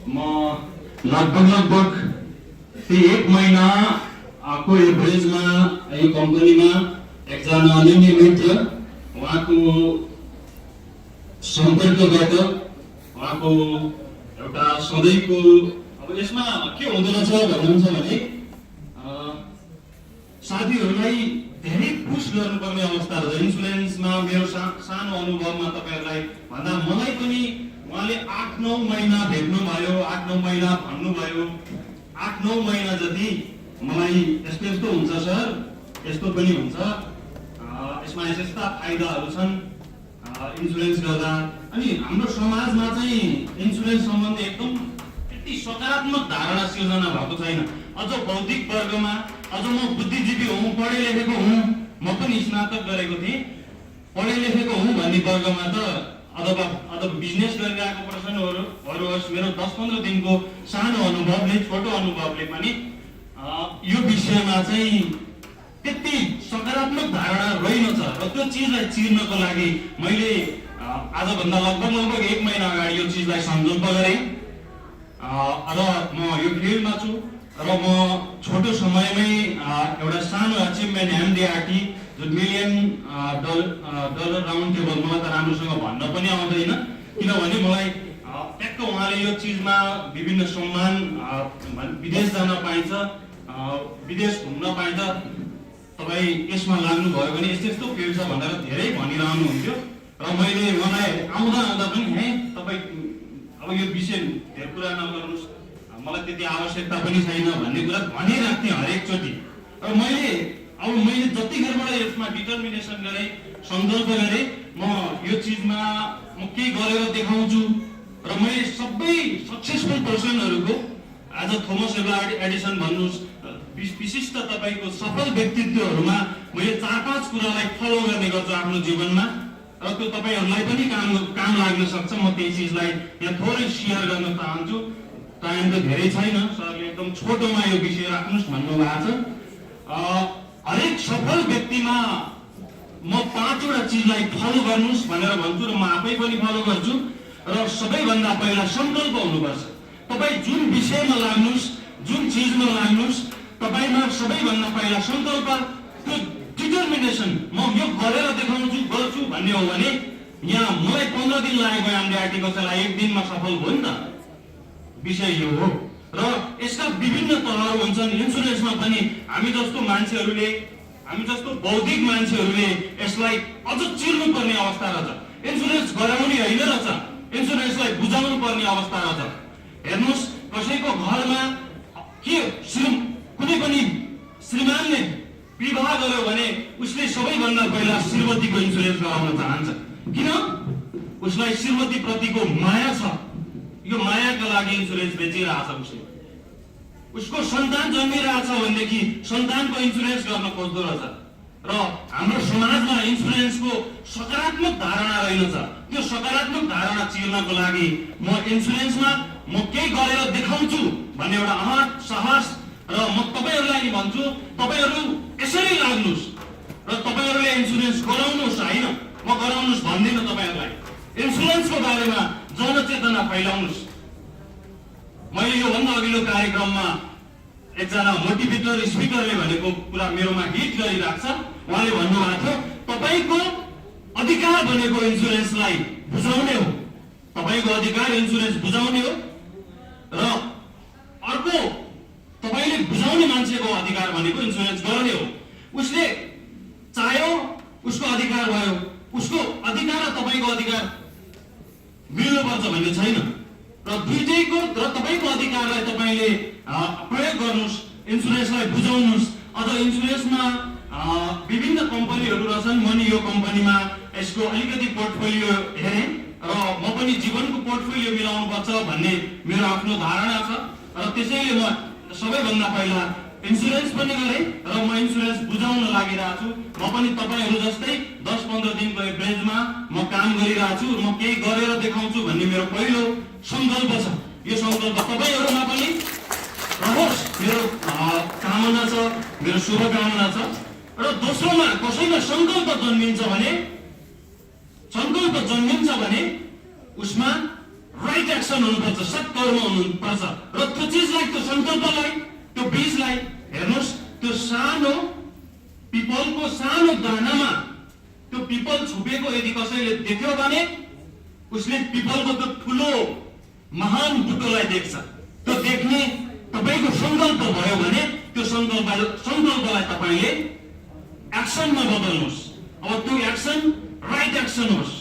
म लगभग त्यही 1 महिना को एभरेजमा यो कम्पनीमा एकजना अनन्य मित्र उहाँको सम्पर्कबाट उहाँको एउटा सधैँको अब यसमा के हुँदो रहेछ भन्नुहुन्छ भने साथीहरूलाई धेरै पुश गर्नुपर्ने अवस्था रहेछ। इन्सुरेन्समा मेरो सानो अनुभवमा तपाईहरुलाई भन्दा मलाई पनि उहाँले 8-9 महिना भेट्नु भयो, 8-9 महिना भन्नुभयो, 8-9 महिना जति मलाई यस्तो यस्तो हुन्छ सर, यस्तो पनि हुन्छ, यसमा यस्ता फाइदाहरू छन् इन्सुरेन्स गर्दा। अनि हाम्रो समाजमा चाहिँ इन्सुरेन्स सम्बन्धी एकदम त्यति सकारात्मक धारणा सिर्जना भएको छैन। अझ बौद्धिक वर्गमा अझ म बुद्धिजीवी हुँ, पढे लेखेको हुँ, म पनि स्नातक गरेको थिएँ, पढे लेखेको हुँ भन्ने वर्गमा त अथवा बिजनेस गरिरहेको पर्सनहरू होस्, मेरो 10-15 दिनको सानो अनुभवले, छोटो अनुभवले पनि यो विषयमा चाहिँ त्यति सकारात्मक धारणा रहेनछ। र त्यो चिजलाई चिर्नको लागि मैले आजभन्दा लगभग 1 महिना अगाडि यो चिजलाई सङ्कल्प गरेँ र म यो फिल्डमा छु र म छोटो समयमै एउटा सानो अचिभमेन्ट MDRT जो $1 मिलियन राउन्ड टेबल, मलाई त राम्रोसँग भन्न पनि आउँदैन किनभने मलाई ट्याक्क उहाँले यो चिजमा विभिन्न सम्मान, विदेश जान पाइन्छ, विदेश घुम्न पाइन्छ, तपाईँ यसमा लाग्नुभयो भने यस्तो यस्तो फिल्ड छ भनेर धेरै भनिरहनुहुन्थ्यो। र मैले उहाँलाई आउँदा पनि हे तपाईँ अब यो विषय धेरै कुरा नगर्नुहोस्, मलाई त्यति आवश्यकता पनि छैन भन्ने कुरा भनिरहेको थिएँ हरेकचोटि। र मैले जतिखेरबाट यसमा डिटर्मिनेसन गरेँ, सङ्कल्प गरेँ म यो चिजमा म केही गरेर देखाउँछु। र मैले सबै सक्सेसफुल पर्सनहरूको आज थोमस एल्वा एडिसन भन्नुहोस्, विशिष्ट तपाईँको सफल व्यक्तित्वहरूमा मैले 4-5 कुरालाई फलो गर्ने गर्छु आफ्नो जीवनमा र त्यो तपाईँहरूलाई पनि काम लाग्न सक्छ। म त्यही चिजलाई यहाँ थोरै सेयर गर्न चाहन्छु। टाइम त धेरै छैन, सरले एकदम छोटोमा यो विषय राख्नुहोस् भन्नुभएको छ। हरेक सफल व्यक्तिमा म 5वटा चिजलाई फलो गर्नुहोस् भनेर भन्छु र म आफै पनि फलो गर्छु। र सबैभन्दा पहिला सङ्कल्प हुनुपर्छ। तपाईँ जुन विषयमा लाग्नुहोस्, जुन चिजमा लाग्नुहोस्, तपाईमा सबैभन्दा पहिला सङ्कल्प, त्यो डिटर्मिनेसन, म यो गरेर देखाउँछु, गर्छु भन्ने हो भने यहाँ मलाई 15 दिन लागेको MDRT को चाहिँ 1 दिनमा सफल भयो नि त। विषय यो हो र यसका विभिन्न तहहरू हुन्छन्। इन्सुरेन्समा पनि हामी जस्तो मान्छेहरूले, हामी जस्तो बौद्धिक मान्छेहरूले यसलाई अझ चिर्नु पर्ने अवस्था रहेछ। इन्सुरेन्स गराउने होइन रहेछ, इन्सुरेन्सलाई बुझाउनु पर्ने अवस्था रहेछ। हेर्नुहोस्, कसैको घरमा के कुनै पनि श्रीमानले विवाह गर्यो भने उसले सबैभन्दा पहिला श्रीमतीको इन्सुरेन्स गराउन चाहन्छ। किन? उसलाई श्रीमती प्रतिको माया छ। यो मायाका लागि इन्सुरेन्स बेचिरहेछ उसले। उसको सन्तान जन्मिरहेछ भनेदेखि सन्तानको इन्सुरेन्स गर्न खोज्दो रहेछ। र हाम्रो समाजमा इन्सुरेन्सको सकारात्मक धारणा रहेनछ। त्यो सकारात्मक धारणा चिर्नको लागि म इन्सुरेन्समा म केही गरेर देखाउँछु भन्ने एउटा आँट, साहस र म तपाईहरुलाई नि भन्छु, तपाईहरु यसरी लाग्नुस् र तपाईहरुले इन्सुरेन्स गराउनुस् हैन, म गराउनुस् भन्दिन तपाईहरुलाई। इन्सुरेन्सको बारेमा जनचेतना फैलाउनुस्। मैले यो भन्दा अघिल्लो कार्यक्रममा एकजना मोटिभेटर स्पिकरले भनेको कुरा मेरोमा हिट गरिराख्छ। उहाँले भन्नुभएको थियो, तपाईको अधिकार भनेको इन्सुरेन्सलाई बुझाउने हो। तपाईको अधिकार इन्सुरेन्स बुझाउने हो र अर्को तपाईले बुझाउने मान्छेको अधिकार भनेको इन्सुरेन्स गर्ने हो। उसले चाह्यो उसको अधिकार भयो, उसको अधिकार र तपाईको अधिकार मिल्नुपर्छ भन्ने छैन। र दुईटैको र तपाईको अधिकारलाई तपाईले प्रयोग गर्नुस्, इन्सुरेन्सलाई बुझाउनुस्। अझ इन्सुरेन्समा विभिन्न कम्पनीहरू रहेछन्। म नि यो कम्पनीमा यसको अलिकति पोर्टफोलियो हेरेँ र म पनि जीवनको पोर्टफोलियो मिलाउनु पर्छ भन्ने मेरो आफ्नो धारणा छ। र त्यसैले म सबैभन्दा पहिला इन्सुरेन्स पनि गरेँ र म इन्सुरेन्स बुझाउन लागिरहेको छु। म पनि तपाईहरु जस्तै 10-15 दिनको एभरेजमा म काम गरिरहेको छु। म केही गरेर देखाउँछु भन्ने मेरो पहिलो सङ्कल्प छ। यो सङ्कल्प तपाईहरुमा पनि रहोस्, मेरो कामना छ, मेरो शुभकामना छ। र दोस्रोमा कसैमा सङ्कल्प जन्मिन्छ भने उसमा राइट एक्सन हुनुपर्छ, सत्कर्म हुनुपर्छ र त्यो चिजलाई, त्यो सङ्कल्पलाई, त्यो बीजलाई हेर्नुहोस्, त्यो सानो पिपलको सानो दानामा त्यो पिपल छुपेको यदि कसैले देख्यो भने उसले पिपलको त्यो ठुलो महान बुटोलाई देख्छ। त्यो देख्ने तपाईको सङ्कल्प भयो भने त्यो सङ्कल्पलाई तपाईले एक्सनमा बदल्नुहोस्। अब त्यो एक्सन राइट एक्सन होस्,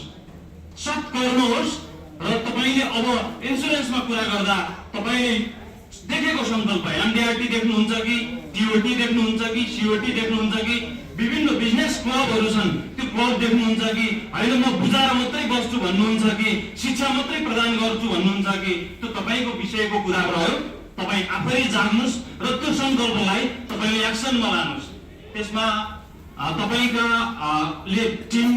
सत्कर्म होस् र तपाईले अब इन्सुरेन्समा कुरा गर्दा तपाईले देखेको सङ्कल्प एमडिआरटी देख्नुहुन्छ कि टिओटी देख्नुहुन्छ कि सिओटी देख्नुहुन्छ कि विभिन्न बिजनेस क्लबहरू छन्, त्यो क्लब देख्नुहुन्छ कि होइन म बुझाएर मात्रै बस्छु भन्नुहुन्छ कि शिक्षा मात्रै प्रदान गर्छु भन्नुहुन्छ कि त्यो तपाईको विषयको कुरा रह्यो। तपाईँ आफै जान्नुहोस् र त्यो सङ्कल्पलाई तपाईँले एक्सनमा लानुहोस्। त्यसमा तपाईँका टिम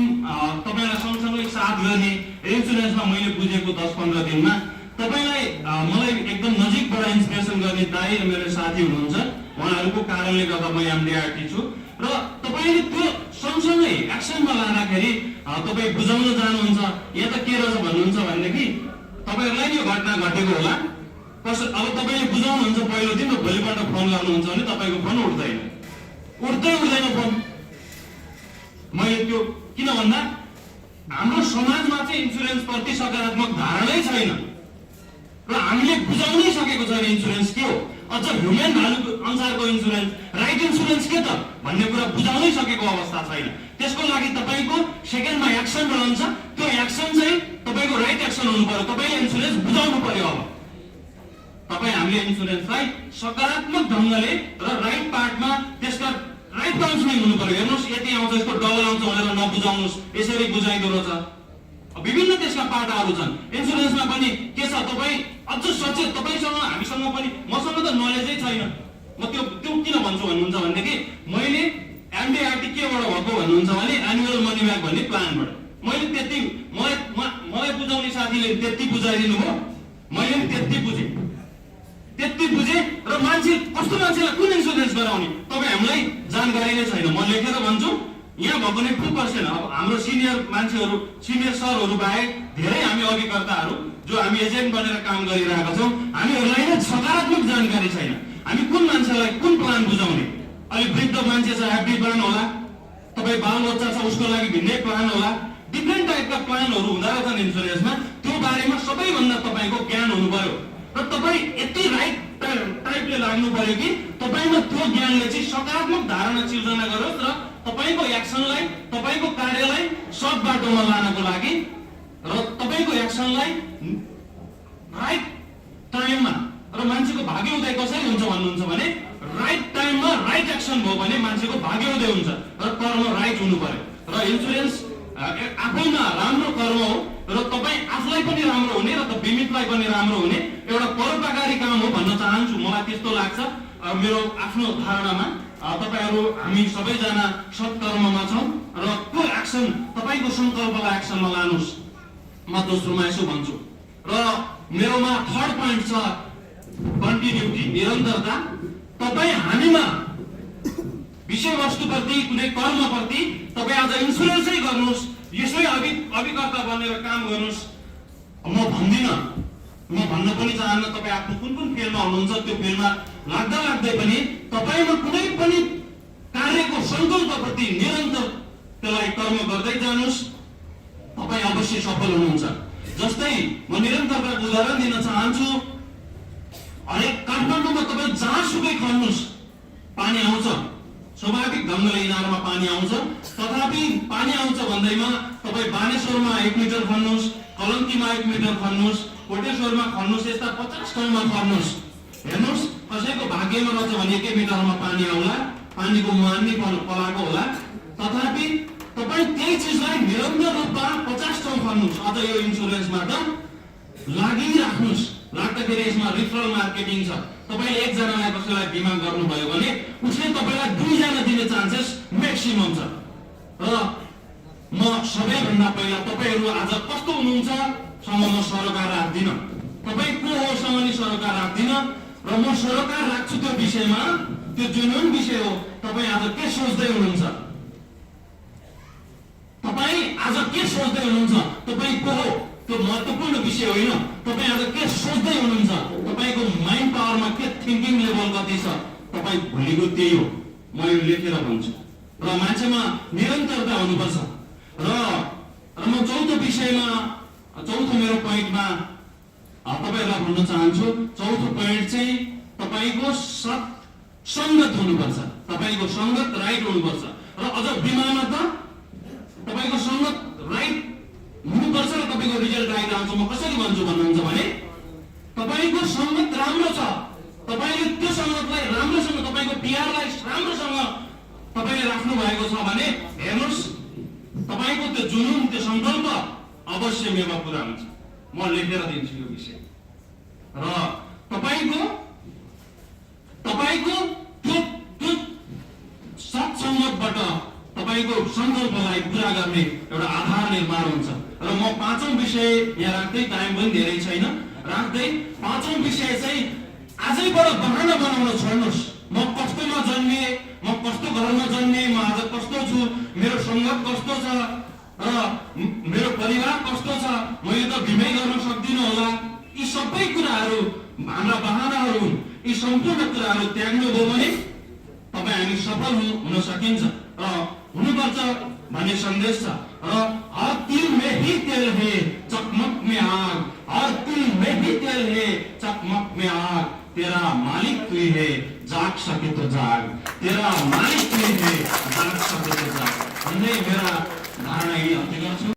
तपाईँलाई सँगसँगै साथ गर्ने इन्सुरेन्समा मैले बुझेको 10-15 दिनमा तपाईलाई मलाई एकदम नजिकबाट इन्सपिरेसन गर्ने दाइ र मेरो साथी हुनुहुन्छ। उहाँहरूको कारणले गर्दा म एमडिआरटी छु र तपाईँले त्यो सँगसँगै एक्सनमा लाँदाखेरि तपाईँ बुझाउन जानुहुन्छ। यहाँ त के रहेछ भन्नुहुन्छ भनेदेखि तपाईँहरूलाई यो घटना घटेको होला, अब तपाईँले बुझाउनुहुन्छ पहिलो दिन र भोलिपल्ट फोन गर्नुहुन्छ भने तपाईँको फोन उठ्दैन फोन। मैले त्यो किन भन्दा हाम्रो समाजमा चाहिँ इन्सुरेन्स प्रति सकारात्मक धारणै छैन र हामीले बुझाउनै सकेको छैन इन्सुरेन्स के हो। अझ ह्युमन भ्यालु अनुसारको इन्सुरेन्स, राइट इन्सुरेन्स के त भन्ने कुरा बुझाउनै सकेको अवस्था छैन। त्यसको लागि तपाईँको सेकेन्डमा एक्सन रहन्छ। त्यो एक्सन चाहिँ तपाईँको राइट एक्सन हुनु पर्यो। तपाईँले इन्सुरेन्स बुझाउनु पर्यो। अब तपाईँ हामीले इन्सुरेन्सलाई सकारात्मक ढङ्गले र राइट पार्टमा त्यसका राइट काउन्सिलिङ हुनु पर्यो। हेर्नुहोस् यति आउँछ यसको डबल आउँछ भनेर नबुझाउनुहोस्, यसरी बुझाइदो रहेछ। विभिन्न त्यसका पाटाहरू छन्। इन्सुरेन्समा पनि के छ, तपाईँ अझ सचेत, तपाईँसँग हामीसँग पनि, मसँग त नलेजै छैन। म त्यो किन भन्छु भन्नुहुन्छ भनेदेखि मैले एमडिआरटी केबाट भएको भन्नुहुन्छ भने एनुअल मनी ब्याक भन्ने प्लानबाट मैले त्यति मलाई बुझाउने साथीले त्यति बुझाइदिनु भयो, मैले पनि त्यति बुझेँ र मान्छे कस्तो मान्छेलाई कुन इन्सुरेन्स गराउने तपाईँ हामीलाई जानकारी नै छैन। म लेखेर भन्छु यहाँ भएको नै 2%। अब हाम्रो सिनियर मान्छेहरू, सिनियर सरहरू बाहेक धेरै हामी अभिकर्ताहरू जो हामी एजेन्ट बनेर काम गरिरहेका छौँ, हामीहरूलाई नै सकारात्मक जानकारी छैन। हामी कुन मान्छेलाई कुन प्लान बुझाउने। अलिक वृद्ध मान्छे छ एफडी प्लान होला, तपाईँ बाल बच्चा छ उसको लागि भिन्नै प्लान होला। डिफ्रेन्ट टाइपका प्लानहरू हुँदो रहेछन् इन्सुरेन्समा। त्यो बारेमा सबैभन्दा तपाईँको ज्ञान हुनु पर्यो र तपाईँ यति राइट टाइपले लाग्नु पर्यो कि तपाईँमा त्यो ज्ञानले चाहिँ सकारात्मक धारणा सिर्जना गरोस् र तपाईँको एक्सनलाई, तपाईँको कार्यलाई सट बाटोमा लानको लागि र तपाईँको एक्सनलाई राइट टाइममा, र मान्छेको भाग्य उदय कसरी हुन्छ भन्नुहुन्छ भने राइट टाइममा राइट एक्सन भयो भने मान्छेको भाग्य उदय हुन्छ र कर्म राइट हुनु पर्यो। र इन्सुरेन्स आफैमा राम्रो कर्म हो र तपाईँ आफूलाई पनि राम्रो हुने र बिमितलाई पनि राम्रो हुने एउटा परोपकारी काम हो भन्न चाहन्छु। मलाई त्यस्तो लाग्छ मेरो आफ्नो धारणामा। तपाईहरू हामी सबैजना सत्कर्ममा छौँ र त्यो एक्सन, तपाईँको सङ्कल्पलाई एक्सनमा लानुहोस्। म दोस्रोमा यसो भन्छु र मेरोमा थर्ड पोइन्ट छ कन्टिन्युटी, निरन्तरता। तपाईँ हामीमा विषयवस्तुप्रति, कुनै कर्मप्रति तपाईँ आज इन्सुरेन्सै गर्नुहोस्, यसै अभिकर्ता बनेर काम गर्नुहोस्। म भन्दिनँ, म भन्न पनि चाहन्न तपाईँ आफ्नो कुन फिल्डमा हुनुहुन्छ त्यो फिल्डमा लाग्दै पनि तपाईँमा कुनै पनि कार्यको सङ्कल्पप्रति निरन्तर त्यसलाई कर्म गर्दै जानुहोस्, तपाईँ अवश्य सफल हुनुहुन्छ। जस्तै म निरन्तरताको उदाहरण दिन चाहन्छु। हरेक काठमाडौँमा तपाईँ जहाँसुकै खन्नुहोस् पानी आउँछ, स्वाभाविक ढङ्गले इनारमा पानी आउँछ। तथापि पानी आउँछ भन्दैमा तपाईँ बानेश्वरमा 1 मिटर खन्नुहोस्, कलङ्कीमा 1 मिटर खन्नुहोस्, कोटेश्वरमा खन्नुहोस्, यस्ता 50 ठाउँमा खन्नुहोस्। हेर्नुहोस् कसैको भाग्यमा रहेछ भने 1 मिटरमा पानी आउला, पानीको मुहान नै पलाएको होला। तथापि तपाईँ त्यही चिजलाई निरन्तर रूपमा 50 ठाउँ खन्नुहोस्। अझ यो इन्सुरेन्समा त लागिराख्नुहोस्। लाग्दाखेरि यसमा रिफरल मार्केटिङ छ। तपाईँले एकजनालाई कसैलाई बिमा गर्नुभयो भने उसले तपाईँलाई 2 जना दिने चान्सेस म्याक्सिमम छ। र म सबैभन्दा पहिला तपाईँहरू आज कस्तो हुनुहुन्छ सँग म सरोकार राख्दिनँ, तपाईँ को होसँग नि सरोकार राख्दिनँ र म सरोकार राख्छु त्यो विषयमा। त्यो जुन विषय हो तपाईँ आज के सोच्दै हुनुहुन्छ, तपाईँ आज के सोच्दै हुनुहुन्छ, तपाईँ को हो त्यो महत्त्वपूर्ण विषय होइन। तपाईहरु के सोच्दै हुनुहुन्छ, तपाईको माइन्ड पावरमा के थिंकिङ लेभल कति छ, तपाई भोलिको त्यही हो। म यो लेखेर भन्छु र मान्छेमा निरन्तरता हुनुपर्छ। र म चौथो विषयमा, चौथो मेरो पोइन्टमा तपाईहरुलाई भन्न चाहन्छु। चौथो पोइन्ट चाहिँ तपाईको सङ्गत हुनुपर्छ। तपाईको सङ्गत राइट हुनुपर्छ। र अझ बिमारमा त तपाईको सङ्गत राइट हुनुपर्छ र तपाईको रिजल्ट राइट आउँछ। म कसरी भन्छु भन्नुहुन्छ भने तपाईको सङ्गत राम्रो छ, तपाईले त्यो सङ्गतलाई राम्रोसँग, तपाईको बिहारलाई राम्रोसँग तपाईले राख्नु भएको छ भने हेर्नुस् तपाईको त्यो जुनुन, त्यो संकल्प अवश्य मेवा पुरा हुन्छ। म लेखेर दिन्छु यो विषय। र तपाईको त्यो सत्सङ्गतबाट तपाईको संकल्पलाई पुरा गर्ने एउटा आधार निर्माण हुन्छ। र म पाँचौं विषय यहाँ राख्दै, टाइम पनि धेरै छैन, राख्दै पाँचौं विषय चाहिँ आजैबाट बहाना बनाउन छोड्नुस्। म कस्तोमा जन्मे, म कस्तो घरमा जन्मे, म आज कस्तो छु, मेरो संगत कस्तो छ र मेरो परिवार कस्तो छ, म यो त बिमै गर्न सक्दिनँ होला, यी सबै कुराहरू हाम्रा बहानाहरू हुन्। यी सम्पूर्ण कुराहरू त्याग्नुभयो भने तपाईँ हामी सफल हुन सकिन्छ र हुनुपर्छ भन्ने सन्देश छ। र हर तिल में ही तेल है चकमक में आग, हर तिल में ही तेल है चकमक में आग, तेरा मालिक तू है जाग सके तो जाग, तेरा मालिक तू है जाग सके तो जाग। भन्दै मेरा धारणा यही अन्त्य गर्छु।